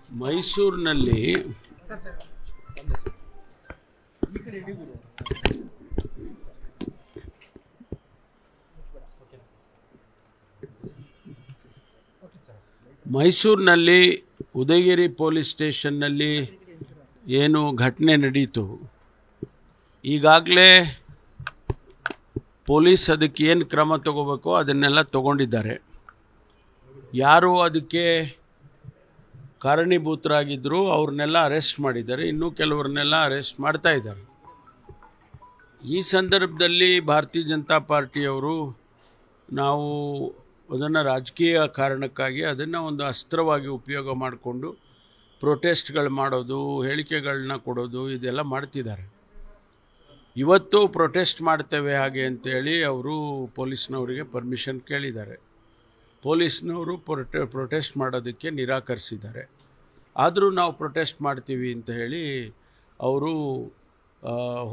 ಮೈಸೂರಿನಲ್ಲಿ ಉದಯಗಿರಿ ಪೊಲೀಸ್ ಸ್ಟೇಷನ್ನಲ್ಲಿ ಏನು ಘಟನೆ ನಡೀತು, ಈಗಾಗಲೇ ಪೊಲೀಸ್ ಅದಕ್ಕೆ ಏನು ಕ್ರಮ ತಗೋಬೇಕೋ ಅದನ್ನೆಲ್ಲ ತಗೊಂಡಿದ್ದಾರೆ. ಯಾರು ಅದಕ್ಕೆ ಕಾರಣೀಭೂತರಾಗಿದ್ದರು ಅವ್ರನ್ನೆಲ್ಲ ಅರೆಸ್ಟ್ ಮಾಡಿದ್ದಾರೆ, ಇನ್ನೂ ಕೆಲವ್ರನ್ನೆಲ್ಲ ಅರೆಸ್ಟ್ ಮಾಡ್ತಾ ಇದ್ದಾರೆ. ಈ ಸಂದರ್ಭದಲ್ಲಿ ಭಾರತೀಯ ಜನತಾ ಪಾರ್ಟಿಯವರು ನಾವು ಅದನ್ನು ರಾಜಕೀಯ ಕಾರಣಕ್ಕಾಗಿ ಅದನ್ನು ಒಂದು ಅಸ್ತ್ರವಾಗಿ ಉಪಯೋಗ ಮಾಡಿಕೊಂಡು ಪ್ರೊಟೆಸ್ಟ್ಗಳು ಮಾಡೋದು, ಹೇಳಿಕೆಗಳನ್ನ ಕೊಡೋದು, ಇದೆಲ್ಲ ಮಾಡ್ತಿದ್ದಾರೆ. ಇವತ್ತು ಪ್ರೊಟೆಸ್ಟ್ ಮಾಡ್ತೇವೆ ಹಾಗೆ ಅಂತೇಳಿ ಅವರು ಪೊಲೀಸ್ನವರಿಗೆ ಪರ್ಮಿಷನ್ ಕೇಳಿದ್ದಾರೆ. ಪೊಲೀಸ್ನವರು ಪ್ರೊಟೆಸ್ಟ್ ಮಾಡೋದಕ್ಕೆ ನಿರಾಕರಿಸಿದ್ದಾರೆ. ಆದರೂ ನಾವು ಪ್ರೊಟೆಸ್ಟ್ ಮಾಡ್ತೀವಿ ಅಂತ ಹೇಳಿ ಅವರು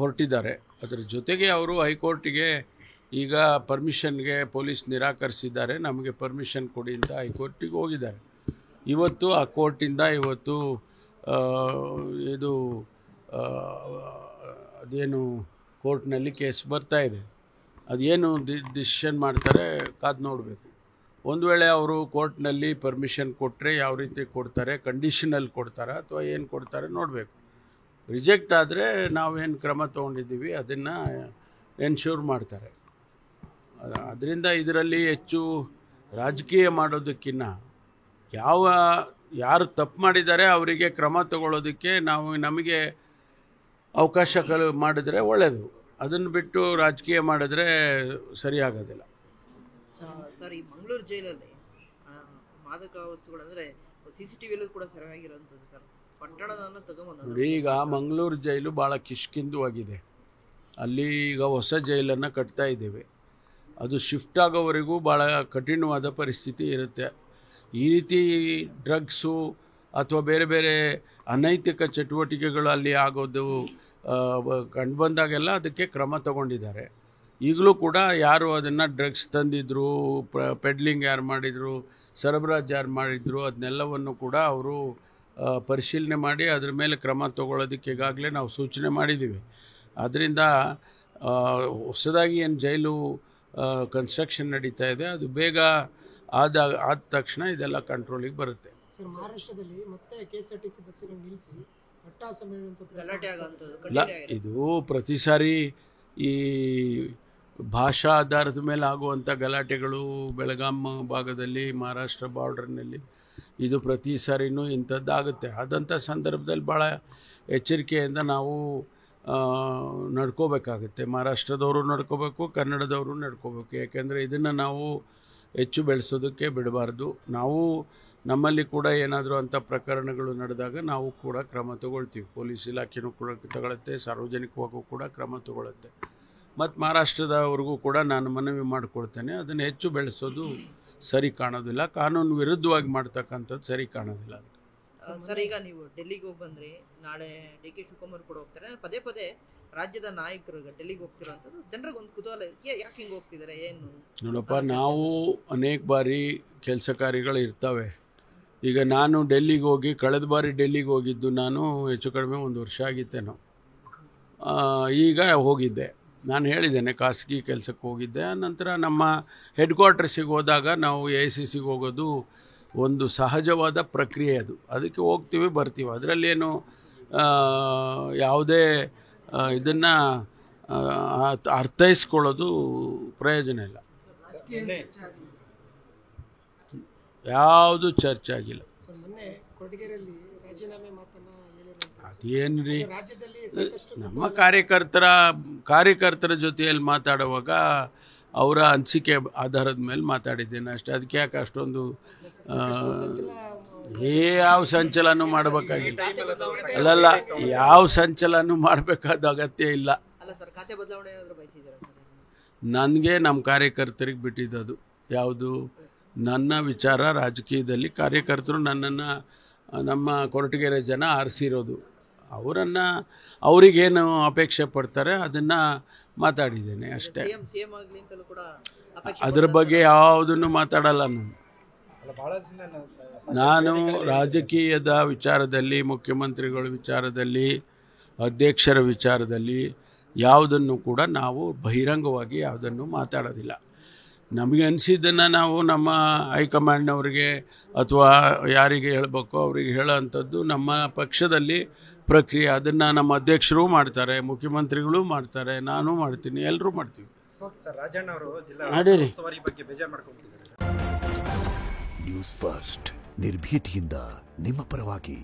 ಹೊರಟಿದ್ದಾರೆ. ಅದರ ಜೊತೆಗೆ ಅವರು ಹೈಕೋರ್ಟಿಗೆ ಈಗ ಪರ್ಮಿಷನ್ಗೆ ಪೊಲೀಸ್ ನಿರಾಕರಿಸಿದ್ದಾರೆ, ನಮಗೆ ಪರ್ಮಿಷನ್ ಕೊಡಿ ಅಂತ ಹೈಕೋರ್ಟಿಗೆ ಹೋಗಿದ್ದಾರೆ. ಇವತ್ತು ಆ ಕೋರ್ಟಿಂದ ಇದು ಅದೇನು ಕೋರ್ಟ್ನಲ್ಲಿ ಕೇಸ್ ಬರ್ತಾ ಇದೆ. ಅದೇನು ಡಿಸಿಷನ್ ಮಾಡ್ತಾರೆ ಕಾದು ನೋಡಬೇಕು. ಒಂದು ವೇಳೆ ಅವರು ಕೋರ್ಟ್ನಲ್ಲಿ ಪರ್ಮಿಷನ್ ಕೊಟ್ಟರೆ ಯಾವ ರೀತಿ ಕೊಡ್ತಾರೆ, ಕಂಡೀಷನಲ್ಲಿ ಕೊಡ್ತಾರೆ ಅಥವಾ ಏನು ಕೊಡ್ತಾರೆ ನೋಡಬೇಕು. ರಿಜೆಕ್ಟ್ ಆದರೆ ನಾವೇನು ಕ್ರಮ ತೊಗೊಂಡಿದ್ದೀವಿ ಅದನ್ನು ಎನ್ಶೂರ್ ಮಾಡ್ತಾರೆ. ಅದರಿಂದ ಇದರಲ್ಲಿ ಹೆಚ್ಚು ರಾಜಕೀಯ ಮಾಡೋದಕ್ಕಿಂತ ಯಾರು ತಪ್ಪು ಮಾಡಿದ್ದಾರೆ ಅವರಿಗೆ ಕ್ರಮ ತಗೊಳ್ಳೋದಕ್ಕೆ ನಮಗೆ ಅವಕಾಶ ಮಾಡಿದರೆ ಒಳ್ಳೆಯದು. ಅದನ್ನು ಬಿಟ್ಟು ರಾಜಕೀಯ ಮಾಡಿದ್ರೆ ಸರಿಯಾಗೋದಿಲ್ಲ. ಸರ್, ಈ ಮಂಗಳೂರು ಜೈಲಲ್ಲಿ ಮಾದಕ ವಸ್ತುಗಳಂದರೆ CCTV ಕೂಡ ಸರಿಯಾಗಿರೋಂಥದ್ದು ಸರ್, ಪಟ್ಟಣದನ್ನು ತಗೊಂಬಂದು ಈಗ ಮಂಗಳೂರು ಜೈಲು ಭಾಳ ಕಿಷ್ಕಿಂದವಾಗಿದೆ. ಅಲ್ಲಿ ಈಗ ಹೊಸ ಜೈಲನ್ನು ಕಟ್ತಾ ಇದ್ದೇವೆ. ಅದು ಶಿಫ್ಟ್ ಆಗೋವರೆಗೂ ಭಾಳ ಕಠಿಣವಾದ ಪರಿಸ್ಥಿತಿ ಇರುತ್ತೆ. ಈ ರೀತಿ ಡ್ರಗ್ಸು ಅಥವಾ ಬೇರೆ ಬೇರೆ ಅನೈತಿಕ ಚಟುವಟಿಕೆಗಳು ಅಲ್ಲಿ ಆಗೋದು ಕಂಡು ಬಂದಾಗೆಲ್ಲ ಅದಕ್ಕೆ ಕ್ರಮ ತಗೊಂಡಿದ್ದಾರೆ. ಈಗಲೂ ಕೂಡ ಯಾರು ಅದನ್ನು ಡ್ರಗ್ಸ್ ತಂದಿದ್ರು, ಪೆಡ್ಲಿಂಗ್ ಯಾರು ಮಾಡಿದರು, ಸರಬರಾಜು ಯಾರು ಮಾಡಿದರು, ಅದನ್ನೆಲ್ಲವನ್ನು ಕೂಡ ಅವರು ಪರಿಶೀಲನೆ ಮಾಡಿ ಅದರ ಮೇಲೆ ಕ್ರಮ ತಗೊಳ್ಳೋದಕ್ಕೆ ಈಗಾಗಲೇ ನಾವು ಸೂಚನೆ ಮಾಡಿದ್ದೀವಿ. ಆದ್ದರಿಂದ ಹೊಸದಾಗಿ ಏನು ಜೈಲು ಕನ್ಸ್ಟ್ರಕ್ಷನ್ ನಡೀತಾ ಇದೆ ಅದು ಬೇಗ ಆದ ತಕ್ಷಣ ಇದೆಲ್ಲ ಕಂಟ್ರೋಲಿಗೆ ಬರುತ್ತೆ. ಸರ್, ಮಹಾರಾಷ್ಟ್ರದಲ್ಲಿ ಮತ್ತೆ KSRTC ಬಸ್ಸನ್ನು ನಿಲ್ಲಿಸಿ ಇದು ಪ್ರತಿ ಸಾರಿ ಈ ಭಾಷಾ ಆಧಾರದ ಮೇಲೆ ಆಗುವಂಥ ಗಲಾಟೆಗಳು ಬೆಳಗಾಂ ಭಾಗದಲ್ಲಿ, ಮಹಾರಾಷ್ಟ್ರ ಬಾರ್ಡರ್ನಲ್ಲಿ ಇದು ಪ್ರತಿ ಸಾರಿನೂ ಇಂಥದ್ದಾಗುತ್ತೆ. ಆದಂಥ ಸಂದರ್ಭದಲ್ಲಿ ಭಾಳ ಎಚ್ಚರಿಕೆಯಿಂದ ನಾವು ನಡ್ಕೋಬೇಕಾಗುತ್ತೆ. ಮಹಾರಾಷ್ಟ್ರದವರು ನಡ್ಕೋಬೇಕು, ಕನ್ನಡದವರು ನಡ್ಕೋಬೇಕು. ಯಾಕೆಂದರೆ ಇದನ್ನು ನಾವು ಹೆಚ್ಚು ಬೆಳೆಸೋದಕ್ಕೆ ಬಿಡಬಾರ್ದು. ನಾವು ನಮ್ಮಲ್ಲಿ ಕೂಡ ಏನಾದರೂ ಅಂಥ ಪ್ರಕರಣಗಳು ನಡೆದಾಗ ನಾವು ಕೂಡ ಕ್ರಮ ತಗೊಳ್ತೀವಿ. ಪೊಲೀಸ್ ಇಲಾಖೆನೂ ಕೂಡ ತಗೊಳುತ್ತೆ, ಸಾರ್ವಜನಿಕವಾಗೂ ಕೂಡ ಕ್ರಮ ತಗೊಳುತ್ತೆ. ಮತ್ತು ಮಹಾರಾಷ್ಟ್ರದವ್ರಿಗೂ ಕೂಡ ನಾನು ಮನವಿ ಮಾಡಿಕೊಳ್ತೇನೆ, ಅದನ್ನು ಹೆಚ್ಚು ಬೆಳೆಸೋದು ಸರಿ ಕಾಣೋದಿಲ್ಲ, ಕಾನೂನು ವಿರುದ್ಧವಾಗಿ ಮಾಡ್ತಕ್ಕಂಥದ್ದು ಸರಿ ಕಾಣೋದಿಲ್ಲ ಅಂತ. ಸರ್, ಈಗ ನೀವು ಡೆಲ್ಲಿಗೆ ಹೋಗಿ ಬಂದ್ರಿ, ನಾಳೆ DK ಶಿವಕುಮಾರ್ ಕೂಡ ಹೋಗ್ತಾರೆ. ಪದೇ ಪದೇ ರಾಜ್ಯದ ನಾಯಕರು ಡೆಲ್ಲಿಗೆ ಹೋಗ್ತಿರೋಂಥದ್ದು ಜನರಿಗೆ ಒಂದು ಕುತೂಹಲ, ಯಾಕೆ ಹಿಂಗೆ ಹೋಗ್ತಿದ್ದಾರೆ ಏನು? ನೋಡಪ್ಪ, ನಾವು ಅನೇಕ ಬಾರಿ ಕೆಲಸ ಕಾರ್ಯಗಳು ಇರ್ತವೆ. ಈಗ ನಾನು ಡೆಲ್ಲಿಗೆ ಹೋಗಿ ಕಳೆದ ಬಾರಿ ಡೆಲ್ಲಿಗೆ ಹೋಗಿದ್ದು ನಾನು ಹೆಚ್ಚು ಕಡಿಮೆ 1 ವರ್ಷ ಆಗಿತ್ತೇನೋ. ಈಗ ಹೋಗಿದ್ದೆ, ನಾನು ಹೇಳಿದ್ದೇನೆ ಖಾಸಗಿ ಕೆಲಸಕ್ಕೆ ಹೋಗಿದ್ದೆ. ನಂತರ ನಮ್ಮ ಹೆಡ್ ಕ್ವಾರ್ಟರ್ಸಿಗೆ ಹೋದಾಗ ನಾವು AICCಗೆ ಹೋಗೋದು ಒಂದು ಸಹಜವಾದ ಪ್ರಕ್ರಿಯೆ. ಅದಕ್ಕೆ ಹೋಗ್ತೀವಿ ಬರ್ತೀವಿ, ಅದರಲ್ಲೇನು ಯಾವುದೇ ಇದನ್ನು ಅರ್ಥೈಸ್ಕೊಳ್ಳೋದು ಪ್ರಯೋಜನ ಇಲ್ಲ. ಯಾವುದು ಚರ್ಚೆ ಆಗಿಲ್ಲ. ಅದೇನ್ರಿ, ನಮ್ಮ ಕಾರ್ಯಕರ್ತರ ಜೊತೆಯಲ್ಲಿ ಮಾತಾಡುವಾಗ ಅವರ ಅನಿಸಿಕೆ ಆಧಾರದ ಮೇಲೆ ಮಾತಾಡಿದ್ದೇನೆ ಅಷ್ಟೇ. ಅದಕ್ಕೆ ಯಾಕೆ ಅಷ್ಟೊಂದು ಯಾವ ಸಂಚಲನ ಮಾಡಬೇಕಾಗಿಲ್ಲ. ಅಲ್ಲಲ್ಲ, ಯಾವ ಸಂಚಲನ ಮಾಡಬೇಕಾದ ಅಗತ್ಯ ಇಲ್ಲ. ನನಗೆ ನಮ್ಮ ಕಾರ್ಯಕರ್ತರಿಗೆ ಬಿಟ್ಟಿದ್ದದು. ಯಾವುದು ನನ್ನ ವಿಚಾರ ರಾಜಕೀಯದಲ್ಲಿ ಕಾರ್ಯಕರ್ತರು ನನ್ನನ್ನು ನಮ್ಮ ಕೊರಟಗೆರೆ ಜನ ಆರಿಸಿರೋದು. ಅವರಿಗೇನು ಅಪೇಕ್ಷೆ ಪಡ್ತಾರೆ ಅದನ್ನು ಮಾತಾಡಿದ್ದೇನೆ ಅಷ್ಟೇ. ಅದ್ರ ಬಗ್ಗೆ ಯಾವುದನ್ನು ಮಾತಾಡಲ್ಲ ನಾನು. ನಾನು ರಾಜಕೀಯದ ವಿಚಾರದಲ್ಲಿ, ಮುಖ್ಯಮಂತ್ರಿಗಳ ವಿಚಾರದಲ್ಲಿ, ಅಧ್ಯಕ್ಷರ ವಿಚಾರದಲ್ಲಿ ಯಾವುದನ್ನು ಕೂಡ ನಾವು ಬಹಿರಂಗವಾಗಿ ಯಾವುದನ್ನು ಮಾತಾಡೋದಿಲ್ಲ. ನಮಗೆ ಅನಿಸಿದ್ದನ್ನು ನಾವು ನಮ್ಮ ಹೈಕಮಾಂಡ್ನವರಿಗೆ ಅಥವಾ ಯಾರಿಗೆ ಹೇಳಬೇಕೋ ಅವರಿಗೆ ಹೇಳೋವಂಥದ್ದು ನಮ್ಮ ಪಕ್ಷದಲ್ಲಿ ಪ್ರಕ್ರಿಯೆ. ಅದನ್ನು ನಮ್ಮ ಅಧ್ಯಕ್ಷರು ಮಾಡ್ತಾರೆ, ಮುಖ್ಯಮಂತ್ರಿಗಳು ಮಾಡ್ತಾರೆ, ನಾನು ಮಾಡ್ತೀನಿ, ಎಲ್ಲರೂ ಮಾಡ್ತೀವಿ. ಸರ್, ರಾಜಣ್ಣ ಅವರು ಜಿಲ್ಲಾ ನಡೀರಿ. ಉಸ್ತುವಾರಿ ಬಗ್ಗೆ ಬೇಜಾರು ಮಾಡ್ಕೊಂಡಿದ್ದಾರೆ. ನ್ಯೂಸ್ ಫಸ್ಟ್ ನಿರ್ಭೀತಿಯಿಂದ ನಿಮ್ಮ ಪರವಾಗಿ.